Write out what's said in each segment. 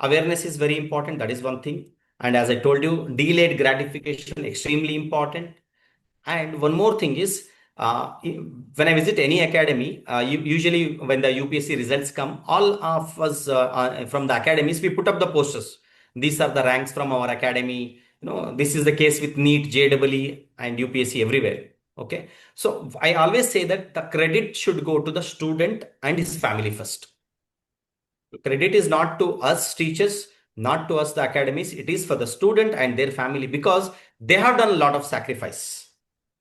Awareness is very important. That is one thing. And as I told you, delayed gratification, extremely important. And one more thing is, when I visit any academy, usually when the UPSC results come, all of us from the academies, we put up the posters. These are the ranks from our academy. This is the case with NEET, JEE, and UPSC everywhere. Okay. So I always say that the credit should go to the student and his family first. Credit is not to us teachers, not to us the academies. It is for the student and their family, because they have done a lot of sacrifice.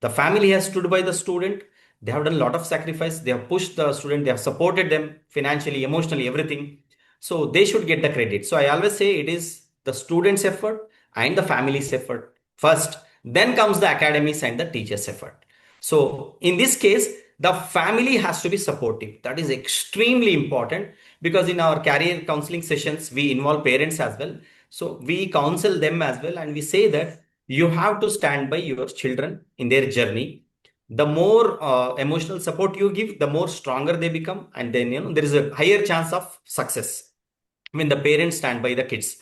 The family has stood by the student. They have done a lot of sacrifice. They have pushed the student. They have supported them financially, emotionally, everything. So they should get the credit. So I always say it is the student's effort and the family's effort first. Then comes the academies and the teacher's effort. So in this case, the family has to be supportive. That is extremely important, because in our career counseling sessions, we involve parents as well. So we counsel them as well, and we say that you have to stand by your children in their journey. The more emotional support you give, the more stronger they become, and then there is a higher chance of success when the parents stand by the kids.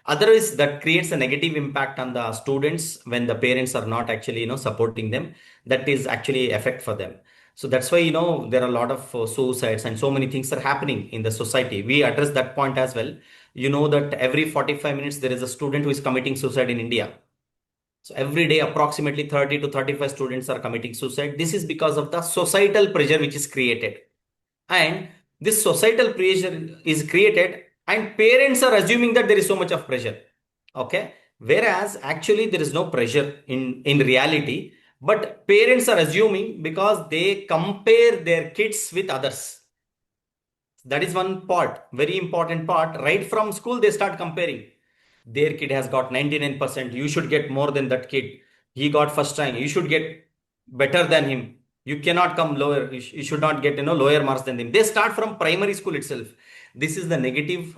Otherwise, that creates a negative impact on the students when the parents are not actually supporting them. That is actually effect for them. So that's why there are a lot of suicides and so many things are happening in the society. We address that point as well. You know that every 45 minutes there is a student who is committing suicide in India. So every day, approximately 30 to 35 students are committing suicide. This is because of the societal pressure which is created. And this societal pressure is created, and parents are assuming that there is so much of pressure. Okay. Whereas actually there is no pressure in reality, but parents are assuming because they compare their kids with others. That is one part, very important part. Right from school, they start comparing. Their kid has got 99%. You should get more than that kid. He got first rank. You should get better than him. You cannot come lower. You should not get lower marks than them. They start from primary school itself. This is the negative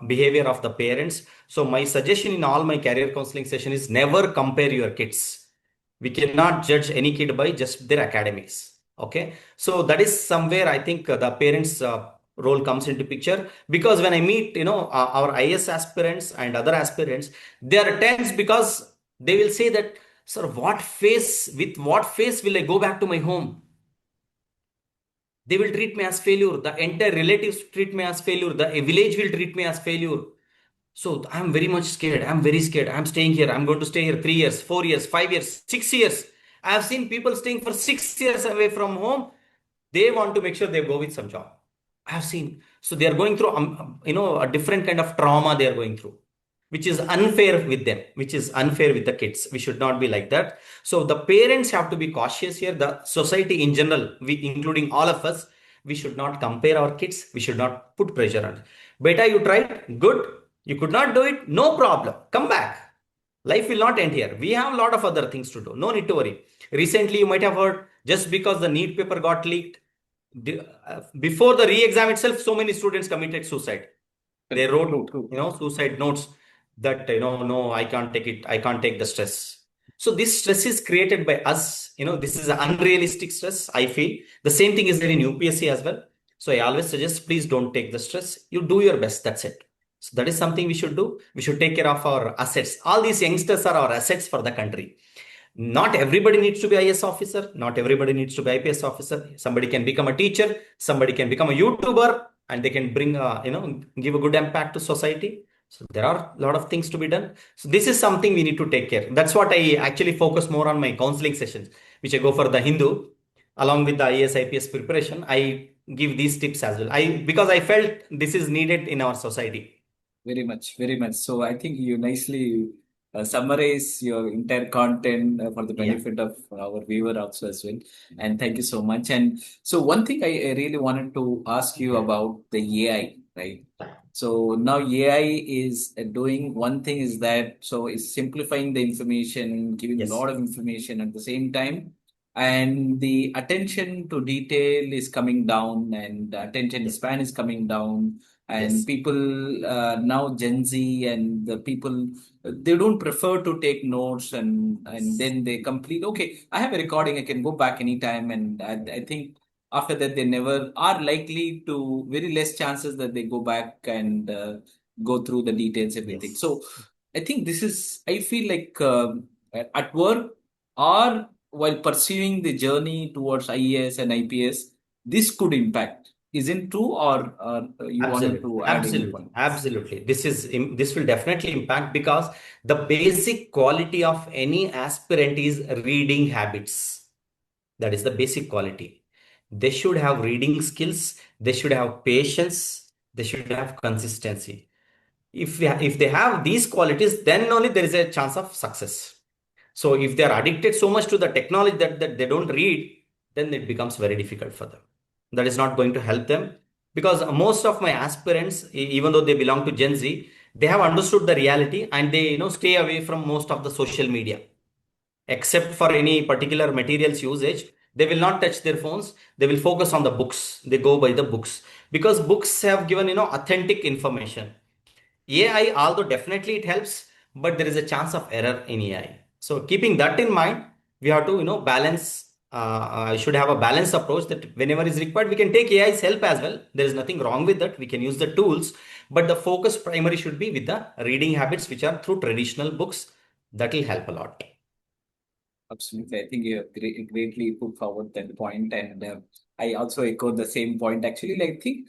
behavior of the parents. So my suggestion in all my career counseling session is never compare your kids. We cannot judge any kid by just their academics. Okay. So that is somewhere I think the parents role comes into picture, because when I meet our IS aspirants and other aspirants, they are tense because they will say that, sir, with what face will I go back to my home? They will treat me as failure. The entire relatives treat me as failure. The village will treat me as failure. So I'm very much scared. I'm very scared. I'm staying here. I'm going to stay here 3 years, 4 years, 5 years, 6 years. I have seen people staying for 6 years away from home. They want to make sure they go with some job. I have seen. So they are going through, a different kind of trauma they are going through, which is unfair with them, which is unfair with the kids. We should not be like that. So the parents have to be cautious here. The society in general, including all of us, we should not compare our kids. We should not put pressure on. Beta, you tried, good. You could not do it, no problem. Come back. Life will not end here. We have a lot of other things to do. No need to worry. Recently, you might have heard, just because the NEET paper got leaked, before the re-exam itself, so many students committed suicide. They wrote, suicide notes that, no, I can't take it. I can't take the stress. So this stress is created by us. This is an unrealistic stress, I feel. The same thing is there in UPSC as well. So I always suggest, please don't take the stress. You do your best. That's it. So that is something we should do. We should take care of our assets. All these youngsters are our assets for the country. Not everybody needs to be IS officer. Not everybody needs to be IPS officer. Somebody can become a teacher. Somebody can become a YouTuber, and they can bring, give a good impact to society. So there are a lot of things to be done. So this is something we need to take care. That's what I actually focus more on my counseling sessions, which I go for the Hindu, along with the IAS IPS preparation. I give these tips as well. Because I felt this is needed in our society. Very much, very much. So I think you nicely summarize your entire content for the benefit of our viewer also as well. And thank you so much. And so one thing I really wanted to ask you about the AI, right? So now AI is doing one thing is that, so it's simplifying the information, giving a lot of information at the same time. And the attention to detail is coming down, and the attention span is coming down. And people now Gen Z and the people, they don't prefer to take notes, and then they complete. Okay, I have a recording. I can go back anytime, and I think after that they never are likely to. Very less chances that they go back and go through the details, everything. Yes. So I think this is, I feel like at work or while pursuing the journey towards IAS and IPS, this could impact. Isn't true, or you wanted Absolutely, to add any absolutely, points? absolutely. This will definitely impact because the basic quality of any aspirant is reading habits. That is the basic quality. They should have reading skills. They should have patience. They should have consistency. If they have these qualities, then only there is a chance of success. So if they are addicted so much to the technology that they don't read, then it becomes very difficult for them. That is not going to help them because most of my aspirants, even though they belong to Gen Z, they have understood the reality and they stay away from most of the social media except for any particular materials usage. They will not touch their phones. They will focus on the books. They go by the books because books have given authentic information. AI, although definitely it helps, but there is a chance of error in AI. So keeping that in mind, we have to balance. Should have a balanced approach that whenever is required, we can take AI's help as well. There is nothing wrong with that. We can use the tools, but the focus primary should be with the reading habits, which are through traditional books. That will help a lot. Absolutely. I think you have greatly put forward that point, and I also echo the same point. Actually, like, I think,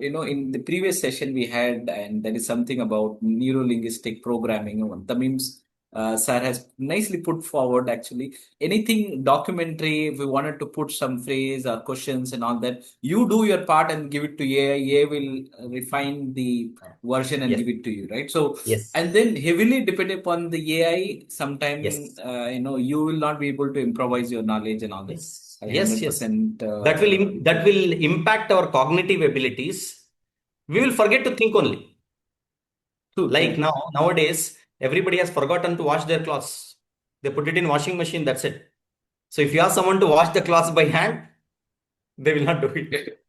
in the previous session we had, and there is something about neuro-linguistic programming. That means Sir has nicely put forward, actually, anything documentary, if we wanted to put some phrase or questions and all that, you do your part and give it to AI. AI will refine the version and Yes, give it to you, right? So, yes, and then heavily depend upon the AI. Sometime, yes, you will not be able to improvise your knowledge and all that. yes, I yes, yes. 100% That will impact our cognitive abilities. We will forget to think only. true, Like true. nowadays, everybody has forgotten to wash their clothes. They put it in washing machine. That's it. So if you ask someone to wash the clothes by hand, they will not do it.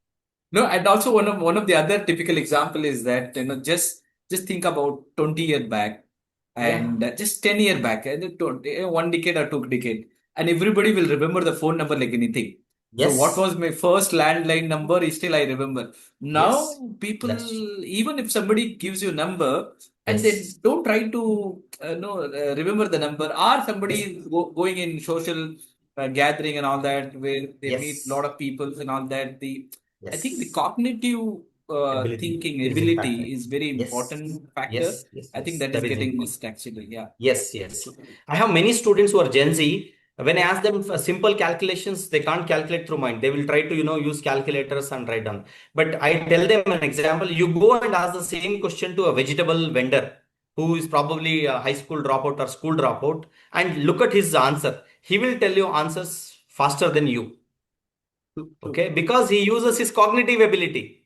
No, and also one of the other typical example is that, just think about 20 year back, Yeah. and just 10 year back, and 1 decade or 2 decade, and everybody will remember the phone number like anything. So what Yes. was my first landline number is still I remember. Yes. Now people, That's true. even if somebody gives you number and they Yes. don't try to remember the number, or somebody Yes. is going in social gathering and all that, where they meet a lot Yes. of people and all that, the I think the Yes. cognitive Ability thinking is impacted. ability is very Yes. important factor. Yes. Yes. I think Yes. that is That is getting important. missed, actually. Yeah. Yes, yes. I have many students who are Gen Z. When I ask them for simple calculations, they can't calculate through mind. They will try to, use calculators and write down. But I tell them an example. You go and ask the same question to a vegetable vendor who is probably a high school dropout or school dropout and look at his answer. He will tell you answers faster than you. True, true. Okay? Because he uses his cognitive ability,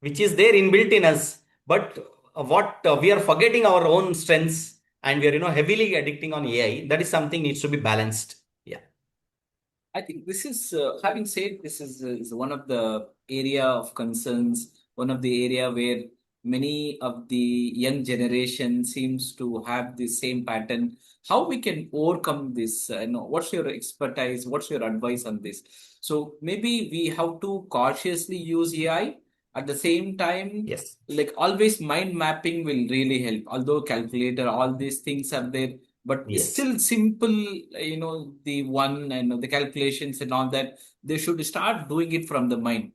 which is there inbuilt in us. But what we are forgetting our own strengths and we are heavily addicting on AI. That is something needs to be balanced. Yeah. I think this is, having said, this is one of the area of concerns, one of the area where many of the young generation seems to have the same pattern. How we can overcome this? What's your expertise? What's your advice on this? So maybe we have to cautiously use AI. At the same time, Yes. like, always mind mapping will really help. Although calculator, all these things are there, but Yes. still simple, the one and the calculations and all that, they should start doing it from the mind.